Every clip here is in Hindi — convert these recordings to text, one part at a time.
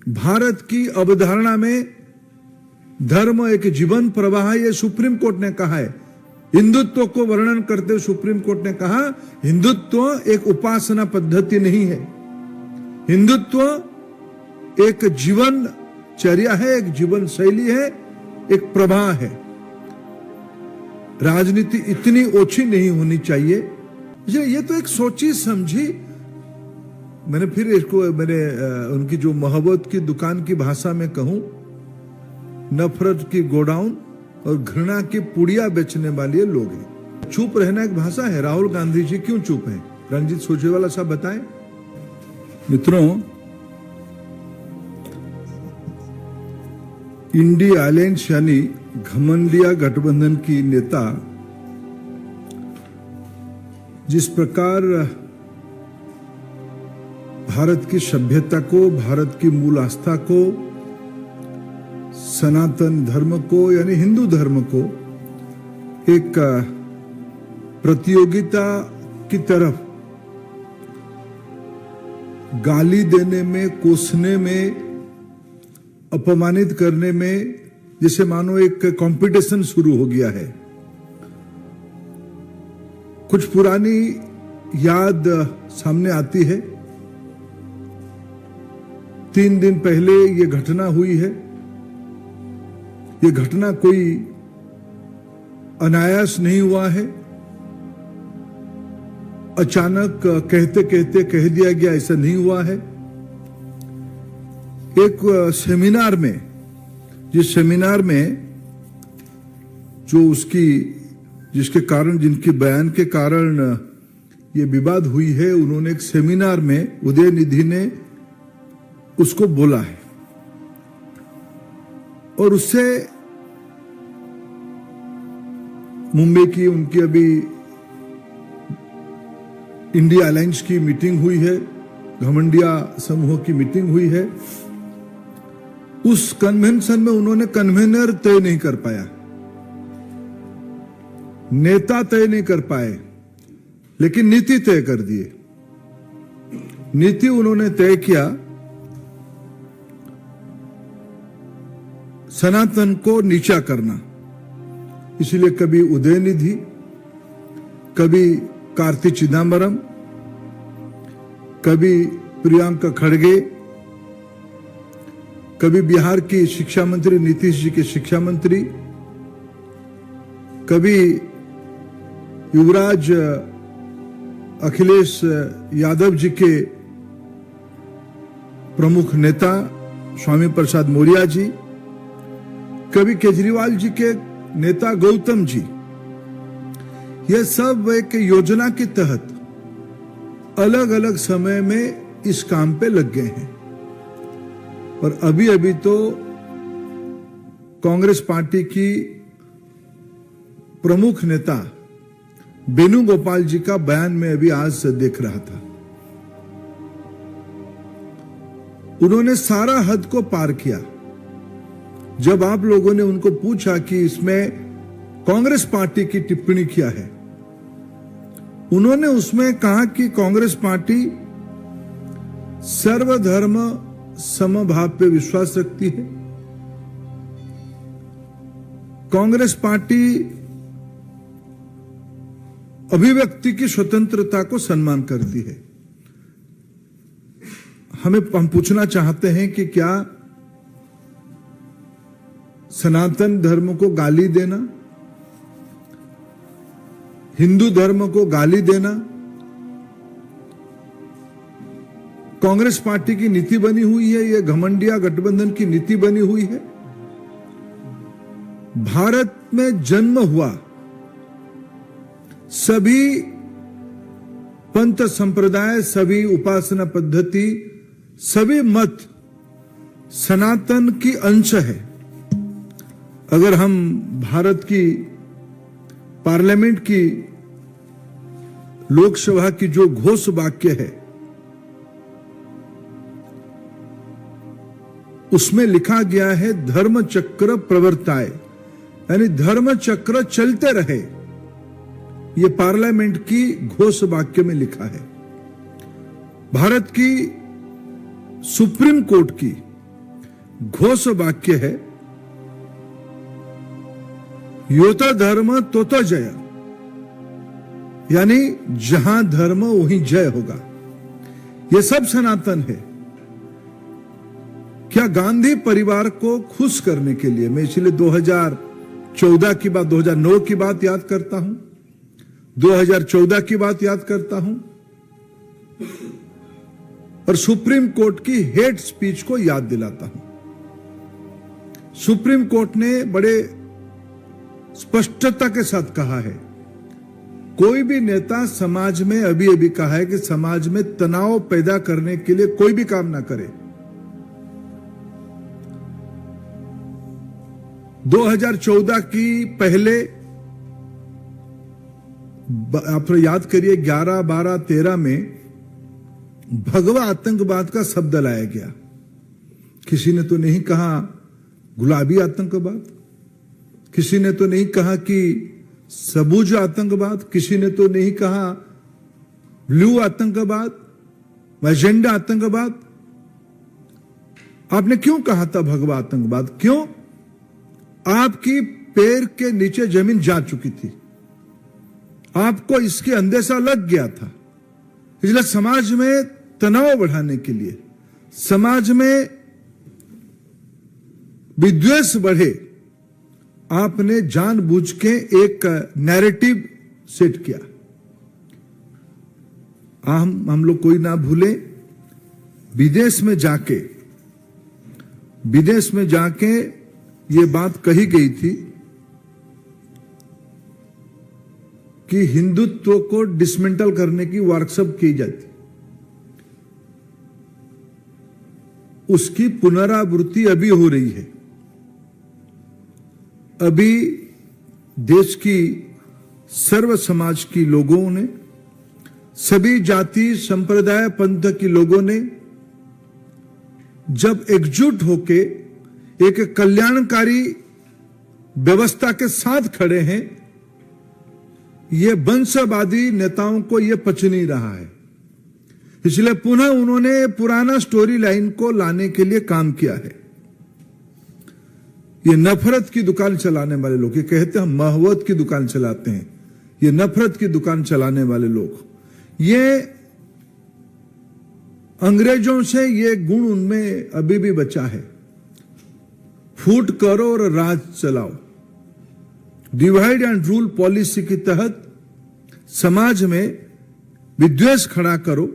भारत की अवधारणा में धर्म एक जीवन प्रवाह है, ये सुप्रीम कोर्ट ने कहा है। हिंदुत्व को वर्णन करते हुए सुप्रीम कोर्ट ने कहा हिंदुत्व एक उपासना पद्धति नहीं है, हिंदुत्व एक जीवन चर्या है, एक जीवन शैली है, एक प्रवाह है। राजनीति इतनी ओछी नहीं होनी चाहिए। ये तो एक सोची समझी, मैंने फिर इसको उनकी जो मोहब्बत की दुकान की भाषा में कहूं, नफरत की गोडाउन और घृणा की पुड़िया बेचने वाले लोग हैं। चुप रहना एक भाषा है। राहुल गांधी जी क्यों चुप हैं? रंजीत सुरजेवाला साहब बताएं। मित्रों, इंडिया अलायंस यानी घमंडिया गठबंधन की नेता जिस प्रकार भारत की सभ्यता को, भारत की मूल आस्था को, सनातन धर्म को यानी हिंदू धर्म को एक प्रतियोगिता की तरफ गाली देने में, कोसने में, अपमानित करने में, जैसे मानो एक कंपटीशन शुरू हो गया है। कुछ पुरानी याद सामने आती है। 3 दिन पहले ये घटना हुई है। ये घटना कोई अनायास नहीं हुआ है, अचानक कहते कहते कह दिया गया, ऐसा नहीं हुआ है। एक सेमिनार में, जिस सेमिनार में जो जिसके कारण, जिनके बयान के कारण ये विवाद हुई है, उन्होंने एक सेमिनार में उदयनिधि ने उसको बोला है और उससे मुंबई की उनकी अभी इंडिया अलायंस की मीटिंग हुई है, घमंडिया समूह की मीटिंग हुई है। उस कन्वेंशन में उन्होंने कन्वेनर तय नहीं कर पाया, नेता तय नहीं कर पाए, लेकिन नीति तय कर दिए। नीति उन्होंने तय किया, सनातन को नीचा करना। इसलिए कभी उदयनिधि, कभी कार्ति चिदंबरम, कभी प्रियंका खड़गे, कभी बिहार की शिक्षा मंत्री नीतीश जी के शिक्षा मंत्री, कभी युवराज अखिलेश यादव जी के प्रमुख नेता स्वामी प्रसाद मौर्य जी, कभी केजरीवाल जी के नेता गौतम जी। यह सब एक योजना के तहत अलग अलग समय में इस काम पे लग गए हैं। और अभी अभी तो कांग्रेस पार्टी की प्रमुख नेता वेणुगोपाल जी का बयान में अभी आज से देख रहा था। उन्होंने सारा हद को पार किया। जब आप लोगों ने उनको पूछा कि इसमें कांग्रेस पार्टी की टिप्पणी क्या है, उन्होंने उसमें कहा कि कांग्रेस पार्टी सर्वधर्म समभाव पे विश्वास रखती है। कांग्रेस पार्टी अभिव्यक्ति की स्वतंत्रता को सम्मान करती है। हम पूछना चाहते हैं कि क्या सनातन धर्म को गाली देना, हिंदू धर्म को गाली देना कांग्रेस पार्टी की नीति बनी हुई है? यह घमंडिया गठबंधन की नीति बनी हुई है? भारत में जन्म हुआ सभी पंथ संप्रदाय, सभी उपासना पद्धति, सभी मत सनातन की अंश है। अगर हम भारत की पार्लियामेंट की, लोकसभा की जो घोष वाक्य है, उसमें लिखा गया है धर्म चक्र प्रवर्ताए, यानी धर्म चक्र चलते रहे। यह पार्लियामेंट की घोष वाक्य में लिखा है। भारत की सुप्रीम कोर्ट की घोष वाक्य है, योत धर्म तोत जय, यानी जहां धर्म वहीं जय होगा। यह सब सनातन है। क्या गांधी परिवार को खुश करने के लिए, मैं इसलिए 2014 की बात, 2009 की बात याद करता हूं, 2014 की बात याद करता हूं, और सुप्रीम कोर्ट की हेट स्पीच को याद दिलाता हूं। सुप्रीम कोर्ट ने बड़े स्पष्टता के साथ कहा है, कोई भी नेता समाज में, अभी कहा है कि समाज में तनाव पैदा करने के लिए कोई भी काम ना करे। 2014 की पहले, आप याद करिए, 11, 12, 13 में भगवा आतंकवाद का शब्द लाया गया। किसी ने तो नहीं कहा गुलाबी आतंकवाद, किसी ने तो नहीं कहा कि सबूज आतंकवाद, किसी ने तो नहीं कहा ब्लू आतंकवाद, मैजेंडा आतंकवाद। आपने क्यों कहा था भगवा आतंकवाद? क्यों? आपकी पैर के नीचे जमीन जा चुकी थी, आपको इसके अंदेशा लग गया था। इसलिए समाज में तनाव बढ़ाने के लिए, समाज में विद्वेष बढ़े, आपने जानबूझ के एक नैरेटिव सेट किया। हम लोग कोई ना भूले, विदेश में जाके ये बात कही गई थी कि हिंदुत्व को डिसमेंटल करने की वर्कशॉप की जाती, उसकी पुनरावृत्ति अभी हो रही है। अभी देश की सर्व समाज की लोगों ने, सभी जाति संप्रदाय पंथ के लोगों ने जब एकजुट होके एक कल्याणकारी व्यवस्था के साथ खड़े हैं, ये वंशवादी नेताओं को ये पच नहीं रहा है। इसलिए पुनः उन्होंने पुराना स्टोरी लाइन को लाने के लिए काम किया है। ये नफरत की दुकान चलाने वाले लोग, ये कहते हैं हम मोहब्बत की दुकान चलाते हैं, ये नफरत की दुकान चलाने वाले लोग, ये अंग्रेजों से ये गुण उनमें अभी भी बचा है। फूट करो और राज चलाओ, डिवाइड एंड रूल पॉलिसी के तहत समाज में विद्वेष खड़ा करो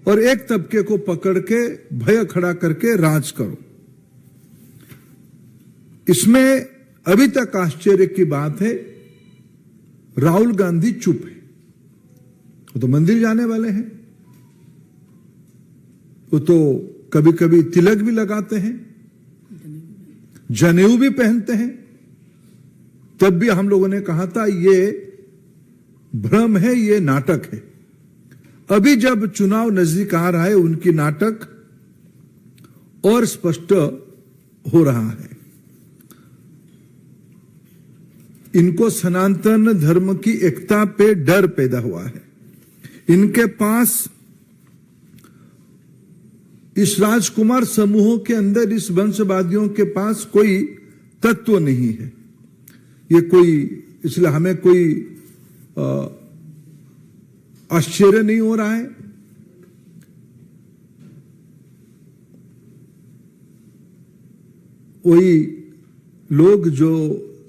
और एक तबके को पकड़ के भय खड़ा करके राज करो। इसमें अभी तक आश्चर्य की बात है, राहुल गांधी चुप है। वो तो मंदिर जाने वाले हैं, वो तो कभी कभी तिलक भी लगाते हैं, जनेऊ भी पहनते हैं। तब भी हम लोगों ने कहा था ये भ्रम है, ये नाटक है। अभी जब चुनाव नजदीक आ रहा है, उनकी नाटक और स्पष्ट हो रहा है। इनको सनातन धर्म की एकता पे डर पैदा हुआ है। इनके पास, इस राजकुमार समूहों के अंदर, इस वंशवादियों के पास कोई तत्व नहीं है। ये कोई, इसलिए हमें कोई आश्चर्य नहीं हो रहा है। वही लोग जो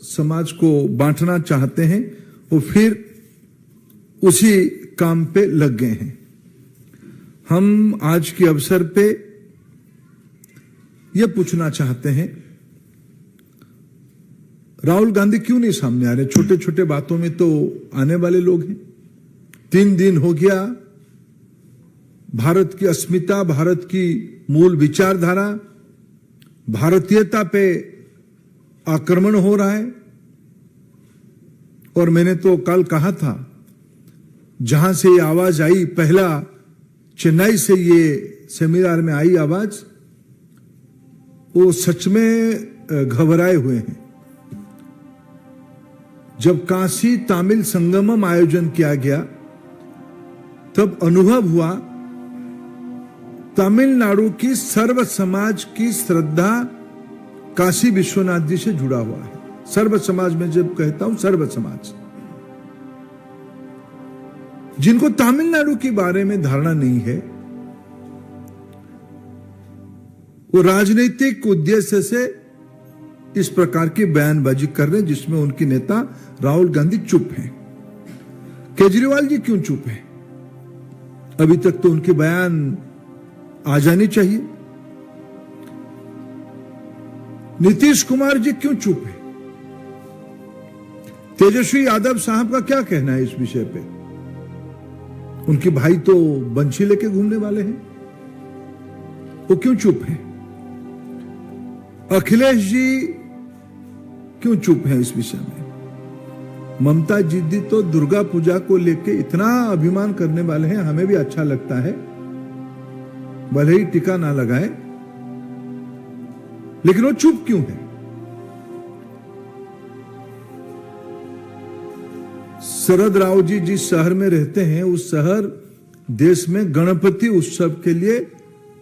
समाज को बांटना चाहते हैं, वो फिर उसी काम पे लग गए हैं। हम आज के अवसर पे यह पूछना चाहते हैं, राहुल गांधी क्यों नहीं सामने आ रहे? छोटे छोटे बातों में तो आने वाले लोग हैं। 3 दिन हो गया, भारत की अस्मिता, भारत की मूल विचारधारा, भारतीयता पे आक्रमण हो रहा है। और मैंने तो कल कहा था, जहां से ये आवाज आई, पहला चेन्नई से ये सेमिनार में आई आवाज, वो सच में घबराए हुए हैं। जब काशी तमिल संगमम आयोजन किया गया, तब अनुभव हुआ तमिलनाडु की सर्व समाज की श्रद्धा काशी विश्वनाथ जी से जुड़ा हुआ है। सर्व समाज में जब कहता हूं सर्व समाज, जिनको तमिलनाडु के बारे में धारणा नहीं है, वो राजनीतिक उद्देश्य से इस प्रकार की बयानबाजी कर रहे हैं, जिसमें उनकी नेता राहुल गांधी चुप हैं। केजरीवाल जी क्यों चुप हैं? अभी तक तो उनके बयान आ जाने चाहिए। नीतीश कुमार जी क्यों चुप है? तेजस्वी यादव साहब का क्या कहना है इस विषय पे? उनके भाई तो बंशी लेके घूमने वाले हैं, वो क्यों चुप हैं? अखिलेश जी क्यों चुप हैं इस विषय में? ममता जी तो दुर्गा पूजा को लेके इतना अभिमान करने वाले हैं, हमें भी अच्छा लगता है, भले ही टीका ना लगाए, लेकिन वो चुप क्यों है? शरद राव जी जिस शहर में रहते हैं, उस शहर देश में गणपति उत्सव के लिए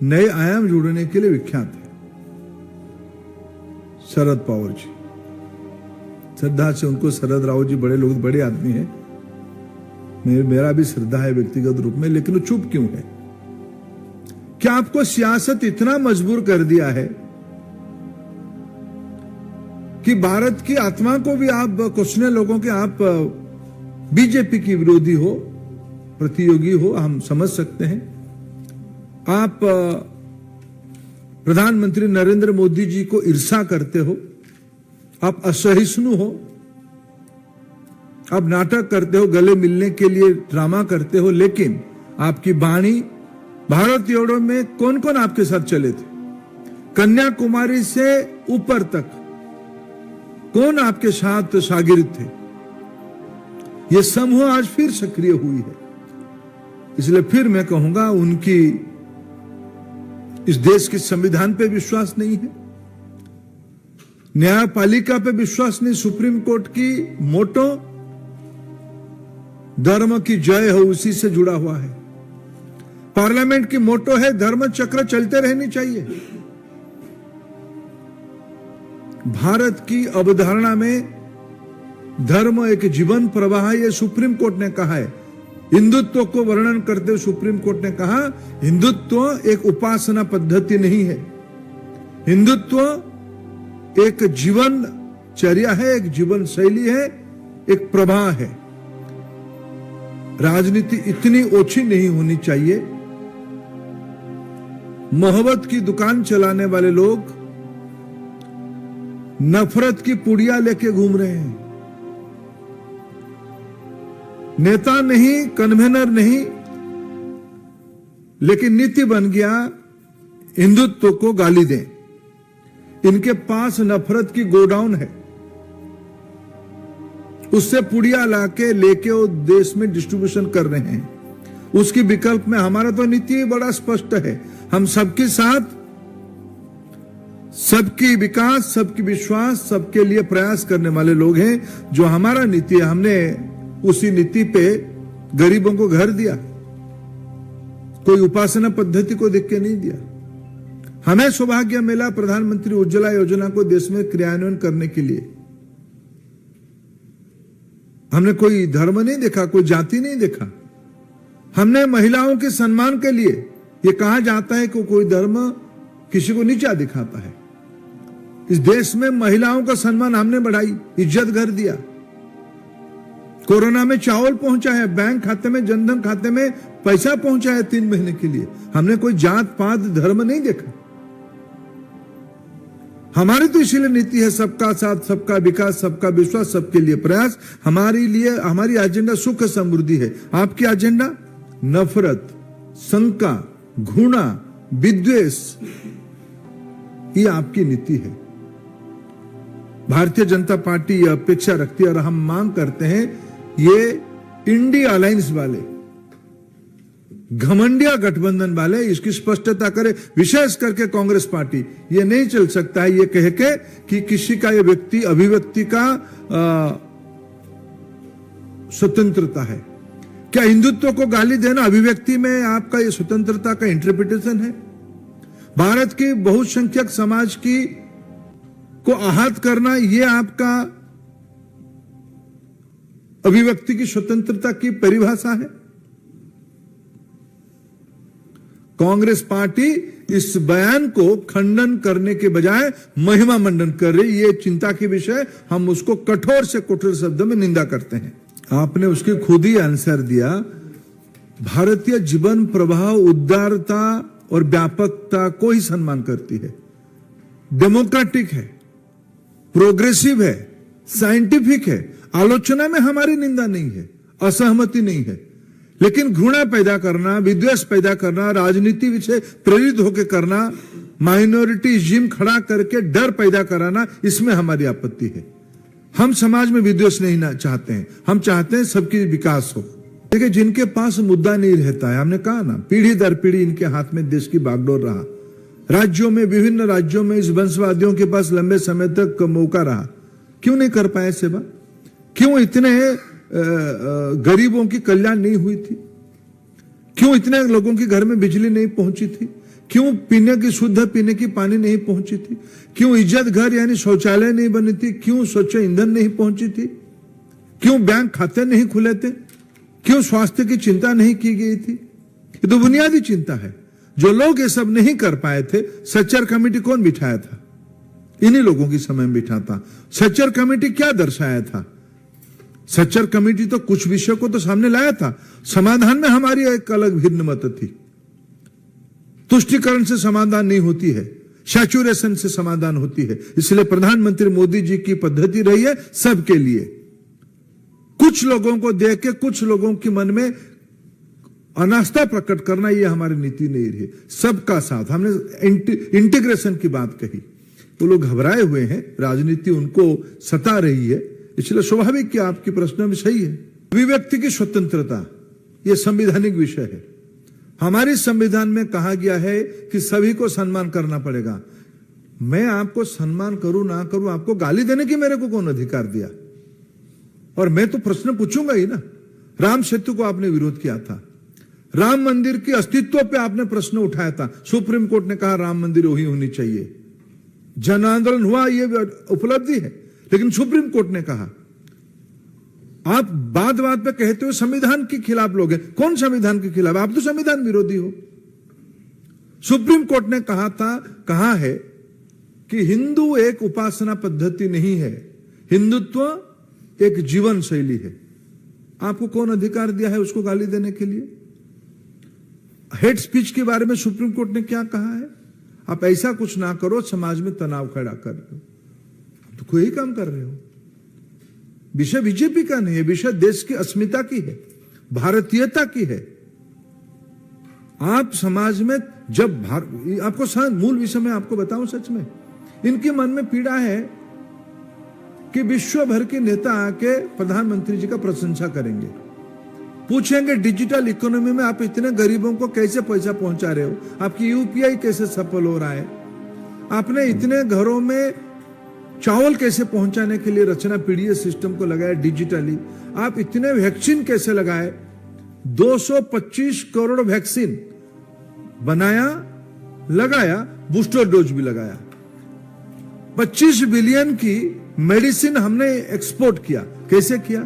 नए आयाम जोड़ने के लिए विख्यात है। शरद पवार जी, श्रद्धा से उनको, शरद राव जी बड़े लोग, बड़े आदमी हैं, मेरा भी श्रद्धा है व्यक्तिगत रूप में, लेकिन वो चुप क्यों है? क्या आपको सियासत इतना मजबूर कर दिया है कि भारत की आत्मा को भी आप कुछने लोगों के, आप बीजेपी की विरोधी हो, प्रतियोगी हो, हम समझ सकते हैं। आप प्रधानमंत्री नरेंद्र मोदी जी को ईर्ष्या करते हो, आप असहिष्णु हो, आप नाटक करते हो, गले मिलने के लिए ड्रामा करते हो, लेकिन आपकी वाणी भारत जोड़ो में कौन कौन आपके साथ चले थे? कन्याकुमारी से ऊपर तक कौन आपके साथ शागिर्द थे? ये समूह आज फिर सक्रिय हुई है। इसलिए फिर मैं कहूंगा, उनकी इस देश के संविधान पे विश्वास नहीं है, न्यायपालिका पे विश्वास नहीं। सुप्रीम कोर्ट की मोटो धर्म की जय हो, उसी से जुड़ा हुआ है। पार्लियामेंट की मोटो है धर्म चक्र चलते रहनी चाहिए। भारत की अवधारणा में धर्म एक जीवन प्रवाह है, यह सुप्रीम कोर्ट ने कहा है। हिंदुत्व को वर्णन करते हुए सुप्रीम कोर्ट ने कहा, हिंदुत्व एक उपासना पद्धति नहीं है, हिंदुत्व एक जीवन चर्या है, एक जीवन शैली है, एक प्रवाह है। राजनीति इतनी ओछी नहीं होनी चाहिए। मोहब्बत की दुकान चलाने वाले लोग नफरत की पुड़िया लेके घूम रहे हैं। नेता नहीं, कन्वेनर नहीं, लेकिन नीति बन गया हिंदुत्व को गाली दें। इनके पास नफरत की गोडाउन है, उससे पुड़िया लाके लेके वो देश में डिस्ट्रीब्यूशन कर रहे हैं। उसकी विकल्प में हमारा तो नीति बड़ा स्पष्ट है, हम सबके साथ, सबकी विकास, सबकी विश्वास, सबके लिए प्रयास करने वाले लोग हैं। जो हमारा नीति है, हमने उसी नीति पे गरीबों को घर दिया, कोई उपासना पद्धति को देख के नहीं दिया। हमें सौभाग्य मिला प्रधानमंत्री उज्ज्वला योजना को देश में क्रियान्वयन करने के लिए। हमने कोई धर्म नहीं देखा, कोई जाति नहीं देखा। हमने महिलाओं के सम्मान के लिए, ये कहा जाता है कि कोई धर्म किसी को नीचा दिखाता है। इस देश में महिलाओं का सम्मान हमने बढ़ाई, इज्जत घर दिया। कोरोना में चावल पहुंचा है, बैंक खाते में, जनधन खाते में पैसा पहुंचा है 3 महीने के लिए। हमने कोई जात पात धर्म नहीं देखा। हमारी तो इसीलिए नीति है सबका साथ, सबका विकास, सबका विश्वास, सबके लिए प्रयास। हमारे लिए, हमारी एजेंडा सुख समृद्धि है। आपकी एजेंडा नफरत, शंका, घृणा, विद्वेष, ये आपकी नीति है। भारतीय जनता पार्टी ये अपेक्षा रखती है और हम मांग करते हैं, ये इंडिया अलायंस वाले, घमंडिया गठबंधन वाले इसकी स्पष्टता करें। विशेष करके कांग्रेस पार्टी, ये नहीं चल सकता है ये कह के कि किसी का ये व्यक्ति अभिव्यक्ति का स्वतंत्रता है। क्या हिंदुत्व को गाली देना अभिव्यक्ति में आपका ये स्वतंत्रता का इंटरप्रिटेशन है? भारत के बहुसंख्यक समाज की को आहत करना, यह आपका अभिव्यक्ति की स्वतंत्रता की परिभाषा है? कांग्रेस पार्टी इस बयान को खंडन करने के बजाय महिमा मंडन कर रही, ये चिंता के विषय। हम उसको कठोर से कठोर शब्दों में निंदा करते हैं। आपने उसकी खुद ही आंसर दिया। भारतीय जीवन प्रभाव उदारता और व्यापकता को ही सम्मान करती है, डेमोक्रेटिक है, प्रोग्रेसिव है, साइंटिफिक है। आलोचना में हमारी निंदा नहीं है, असहमति नहीं है, लेकिन घृणा पैदा करना, विद्वेष पैदा करना, राजनीति से प्रेरित होकर करना, माइनॉरिटीज़म खड़ा करके डर पैदा कराना, इसमें हमारी आपत्ति है। हम समाज में विद्वेष नहीं चाहते हैं, हम चाहते हैं सबकी विकास हो। देखिए, जिनके पास मुद्दा नहीं रहता है, हमने कहा ना, पीढ़ी दर पीढ़ी इनके हाथ में देश की बागडोर रहा। राज्यों में, विभिन्न राज्यों में इस वंशवादियों के पास लंबे समय तक मौका रहा। क्यों नहीं कर पाए सेवा? क्यों इतने गरीबों की कल्याण नहीं हुई थी? क्यों इतने लोगों के घर में बिजली नहीं पहुंची थी? क्यों पीने की शुद्ध पीने की पानी नहीं पहुंची थी? क्यों इज्जत घर यानी शौचालय नहीं बनी थी? क्यों स्वच्छ ईंधन नहीं पहुंची थी? क्यों बैंक खाते नहीं खुले थे? क्यों स्वास्थ्य की चिंता नहीं की गई थी? ये तो बुनियादी चिंता है। जो लोग ये सब नहीं कर पाए थे, सच्चर कमेटी कौन बिठाया था? इन्हीं लोगों की समय में बिठा था। सच्चर कमेटी क्या दर्शाया था? सच्चर कमेटी तो कुछ विषय को तो सामने लाया था। समाधान में हमारी एक अलग भिन्न मत थी। तुष्टिकरण से समाधान नहीं होती है, सैचुरेशन से समाधान होती है। इसलिए प्रधानमंत्री मोदी जी की पद्धति रही है सबके लिए। कुछ लोगों को देख के कुछ लोगों के मन में अनास्था प्रकट करना, यह हमारी नीति नहीं रही। सबका साथ, हमने इंटीग्रेशन की बात कही। वो लोग घबराए हुए हैं, राजनीति उनको सता रही है, इसलिए स्वाभाविक कि आपके प्रश्न में सही है। अभिव्यक्ति की स्वतंत्रता यह संवैधानिक विषय है। हमारे संविधान में कहा गया है कि सभी को सम्मान करना पड़ेगा। मैं आपको सम्मान करूं ना करूं, आपको गाली देने की मेरे को कौन अधिकार दिया? और मैं तो प्रश्न पूछूंगा ही ना। राम सेतु को आपने विरोध किया था, राम मंदिर के अस्तित्व पे आपने प्रश्न उठाया था। सुप्रीम कोर्ट ने कहा राम मंदिर वही होनी चाहिए। जन आंदोलन हुआ, यह उपलब्धि है, लेकिन सुप्रीम कोर्ट ने कहा। आप बात बात पे कहते हो संविधान के खिलाफ लोग हैं। कौन संविधान के खिलाफ? आप तो संविधान विरोधी हो। सुप्रीम कोर्ट ने कहा है कि हिंदू एक उपासना पद्धति नहीं है, हिंदुत्व एक जीवन शैली है। आपको कौन अधिकार दिया है उसको गाली देने के लिए? हेट स्पीच के बारे में सुप्रीम कोर्ट ने क्या कहा है? आप ऐसा कुछ ना करो, समाज में तनाव खड़ा कर रहे हो, तो कोई काम कर रहे हो। विषय बीजेपी का नहीं है, विषय देश की अस्मिता की है, भारतीयता की है। आप समाज में जब आपको मूल विषय में आपको बताऊं, सच में इनके मन में पीड़ा है कि विश्व भर के नेता आके प्रधानमंत्री जी का प्रशंसा करेंगे, पूछेंगे डिजिटल इकोनॉमी में आप इतने गरीबों को कैसे पैसा पहुंचा रहे हो, आपकी यूपीआई कैसे सफल हो रहा है, आपने इतने घरों में चावल कैसे पहुंचाने के लिए रचना पीढ़ी सिस्टम को लगाया डिजिटली, आप इतने वैक्सीन कैसे लगाए, 225 करोड़ वैक्सीन बनाया, लगाया, बूस्टर डोज भी लगाया, 25 बिलियन की मेडिसिन हमने एक्सपोर्ट किया। कैसे किया?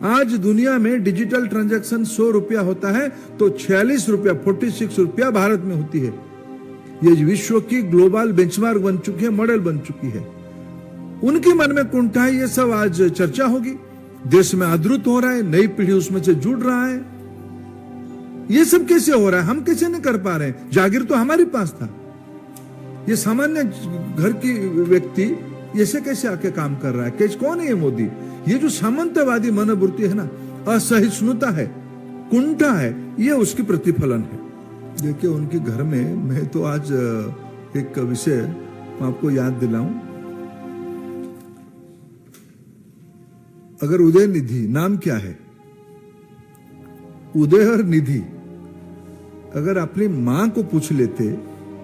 आज दुनिया में डिजिटल ट्रांजैक्शन 100 रुपया होता है तो 46 रुपया 46 रुपया भारत में होती है। ये विश्व की ग्लोबल बेंचमार्क बन चुकी है, मॉडल बन चुकी है। उनके मन में कुंठा है, ये सब आज चर्चा होगी। देश में आदृत हो रहा है, नई पीढ़ी उसमें से जुड़ रहा है। ये सब कैसे हो रहा है? हम कैसे नहीं कर पा रहे हैं? जागीर तो हमारे पास था। ये सामान्य घर की व्यक्ति ऐसे कैसे आके काम कर रहा है? कैसे? कौन है ये मोदी? ये जो सामंतवादी मनोवृत्ति है ना, असहिष्णुता है, कुंठा है, ये उसकी प्रतिफलन है। देखिए, उनके घर में मैं तो आज एक विषय आपको याद दिलाऊं। अगर उदय निधि नाम क्या है, उदय निधि, अगर अपनी मां को पूछ लेते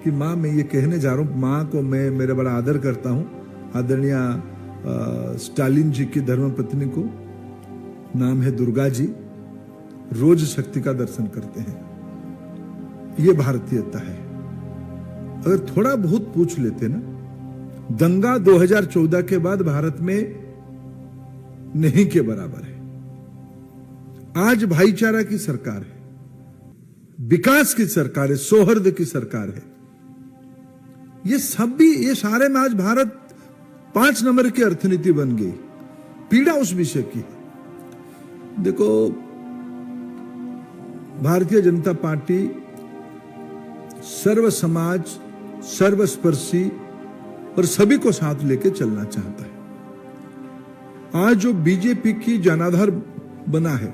कि मां मैं ये कहने जा रहा हूं, मां को मैं मेरा बड़ा आदर करता हूं, आदरणीय स्टालिन जी की धर्मपत्नी को, नाम है दुर्गा जी, रोज शक्ति का दर्शन करते हैं। ये भारतीयता है। अगर थोड़ा बहुत पूछ लेते ना, दंगा 2014 के बाद भारत में नहीं के बराबर है। आज भाईचारा की सरकार है, विकास की सरकार है, सौहार्द की सरकार है। ये सब भी, ये सारे में आज भारत 5 नंबर की अर्थनीति बन गई। पीड़ा उस विषय की है। देखो, भारतीय जनता पार्टी सर्व समाज, सर्वस्पर्शी और सभी को साथ लेके चलना चाहता है। आज जो बीजेपी की जनाधार बना है,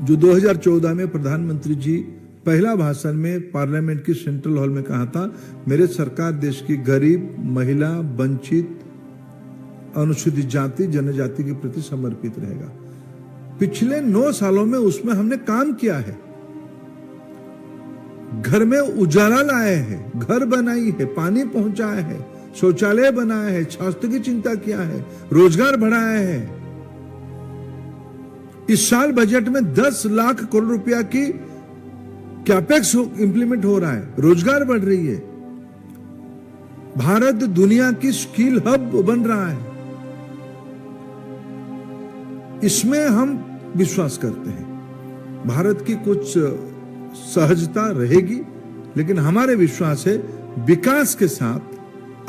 जो 2014 में प्रधानमंत्री जी पहला भाषण में पार्लियामेंट की सेंट्रल हॉल में कहा था, मेरे सरकार देश की गरीब, महिला, वंचित, अनुसूचित जाति, जनजाति के प्रति समर्पित रहेगा। पिछले 9 सालों में उसमें हमने काम किया है। घर में उजाला लाए हैं, घर बनाई है, पानी पहुंचाया है, शौचालय बनाया है, स्वास्थ्य की चिंता किया है, रोजगार बढ़ाया है। इस साल बजट में 10 लाख करोड़ रुपया की कैपेक्स इंप्लीमेंट हो रहा है, रोजगार बढ़ रही है। भारत दुनिया की स्किल हब बन रहा है। इसमें हम विश्वास करते हैं। भारत की कुछ सहजता रहेगी, लेकिन हमारे विश्वास है विकास के साथ,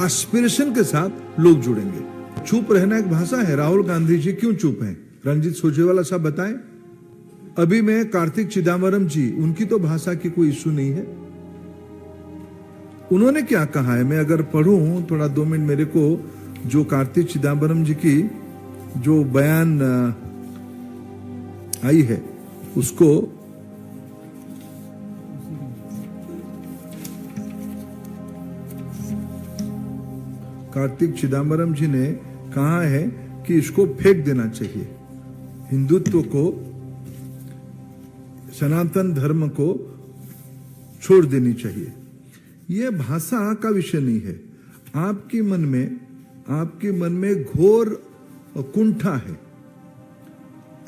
एस्पिरेशन के साथ लोग जुड़ेंगे। चुप रहना एक भाषा है। राहुल गांधी जी क्यों चुप हैं? रंजीत सुरजेवाला साहब बताएं। अभी मैं कार्तिक चिदम्बरम जी, उनकी तो भाषा की कोई इश्यू नहीं है। उन्होंने क्या कहा है, मैं अगर पढ़ूं थोड़ा 2 मिनट मेरे को, जो कार्तिक चिदम्बरम जी की जो बयान आई है उसको कार्तिक चिदम्बरम जी ने कहा है कि इसको फेंक देना चाहिए, हिंदुत्व को, सनातन धर्म को छोड़ देनी चाहिए। यह भाषा का विषय नहीं है। आपके मन में घोर कुंठा है,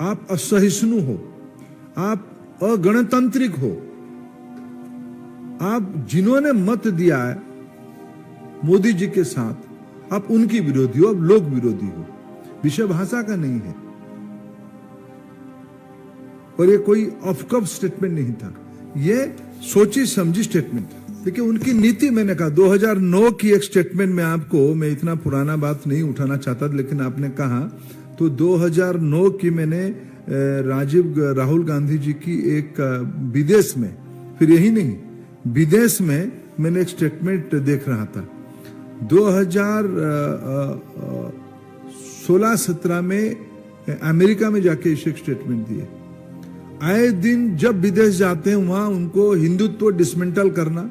आप असहिष्णु हो, आप अगणतांत्रिक हो, आप जिन्होंने मत दिया है मोदी जी के साथ, आप उनकी विरोधी हो, आप लोक विरोधी हो। विषय भाषा का नहीं है। और ये कोई ऑफ कफ स्टेटमेंट नहीं था, ये सोची समझी स्टेटमेंट था। देखिए, उनकी नीति, मैंने कहा 2009 की एक स्टेटमेंट में आपको, मैं इतना पुराना बात नहीं उठाना चाहता, लेकिन आपने कहा तो 2009 की मैंने राहुल गांधी जी की एक विदेश में, फिर यही नहीं, विदेश में मैंने एक स्टेटमेंट देख रहा था। 2016-17 में अमेरिका में जाके एक स्टेटमेंट दिए। आए दिन जब विदेश जाते हैं वहां उनको हिंदुत्व डिसमेंटल करना,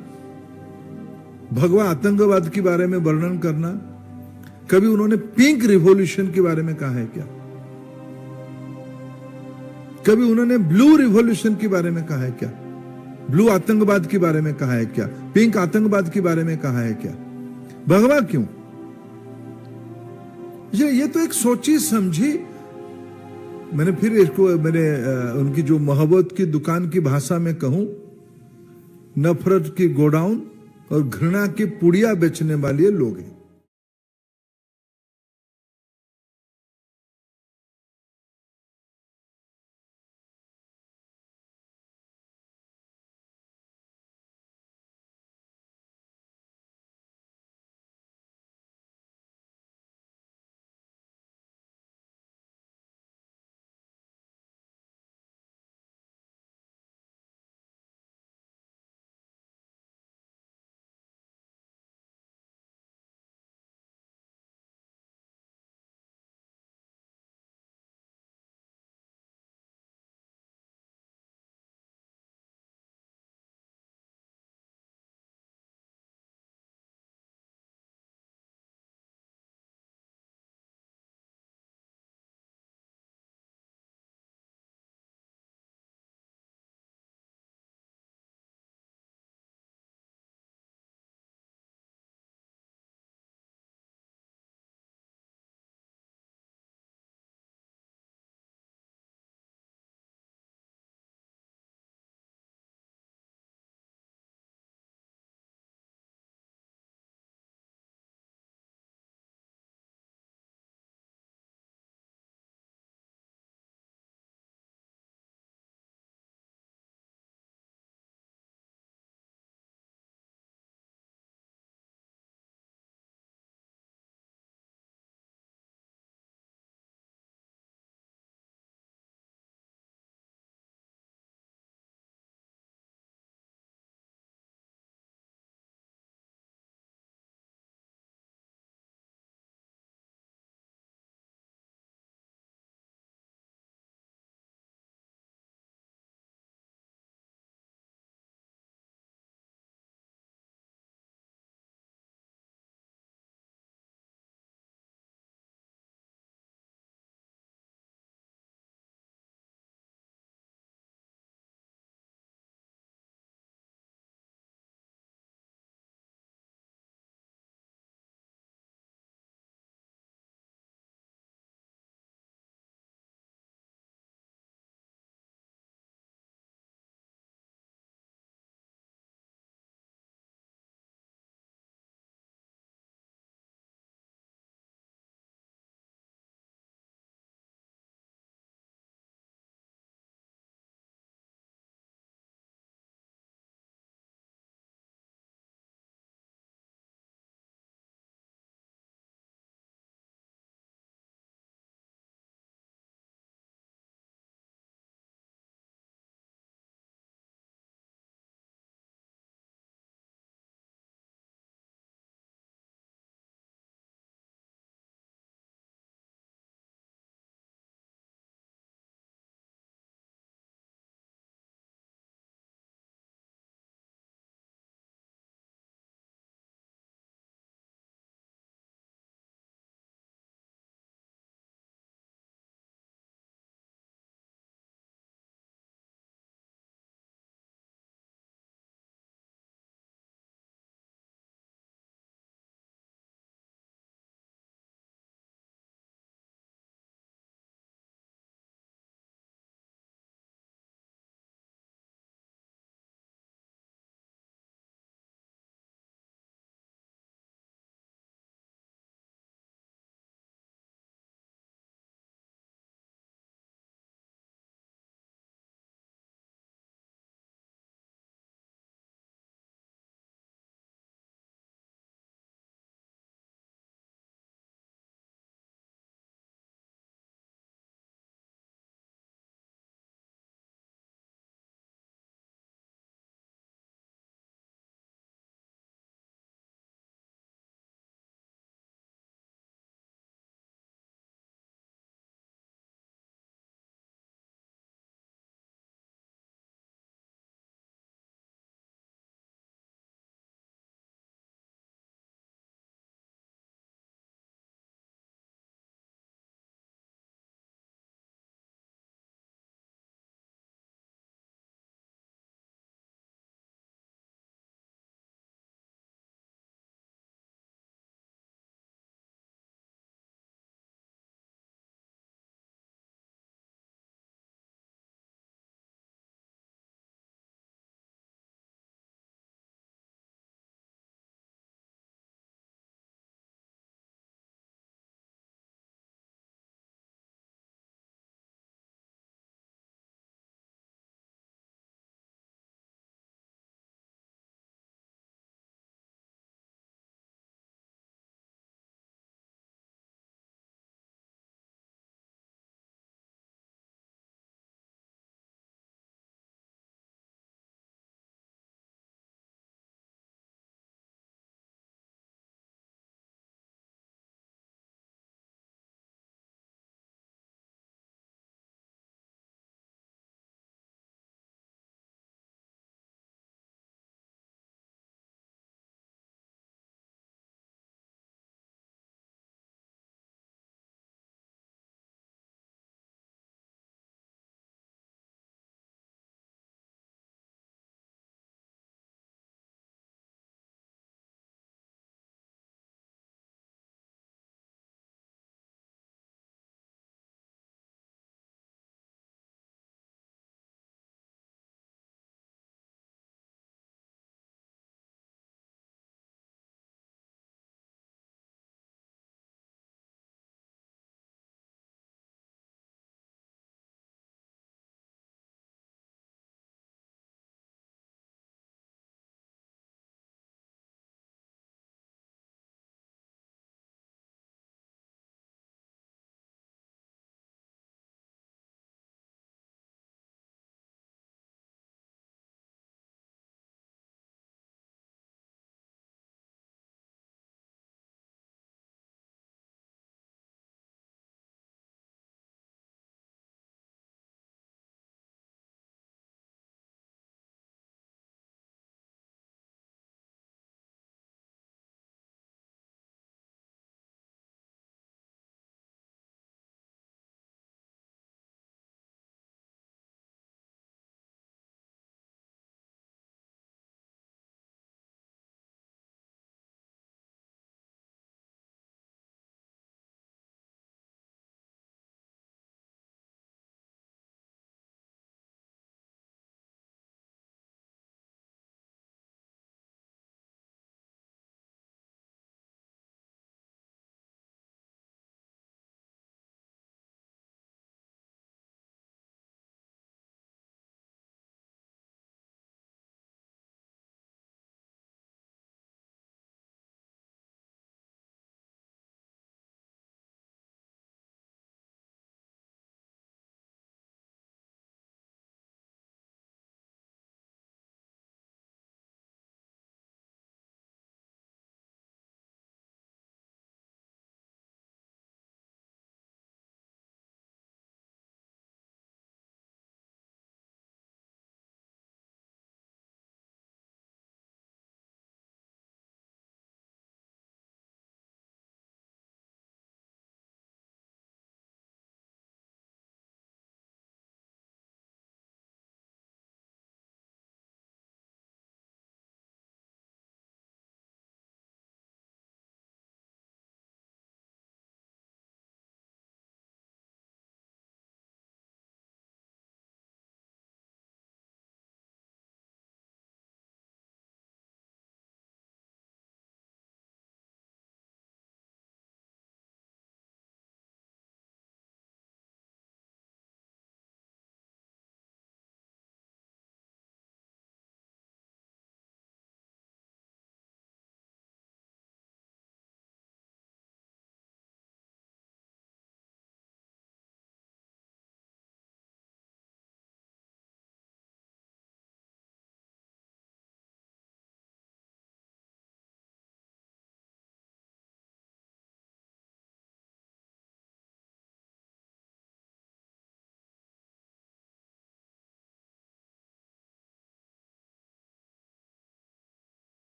भगवा आतंकवाद के बारे में वर्णन करना। कभी उन्होंने पिंक रिवॉल्यूशन के बारे में कहा है क्या? कभी उन्होंने ब्लू रिवॉल्यूशन के बारे में कहा है क्या? ब्लू आतंकवाद के बारे में कहा है क्या? पिंक आतंकवाद के बारे में कहा है क्या? भगवा क्यों? ये तो एक सोची समझी, मैंने फिर इसको उनकी जो मोहब्बत की दुकान की भाषा में कहूं, नफरत की गोडाउन और घृणा की पुड़िया बेचने वाले लोग हैं।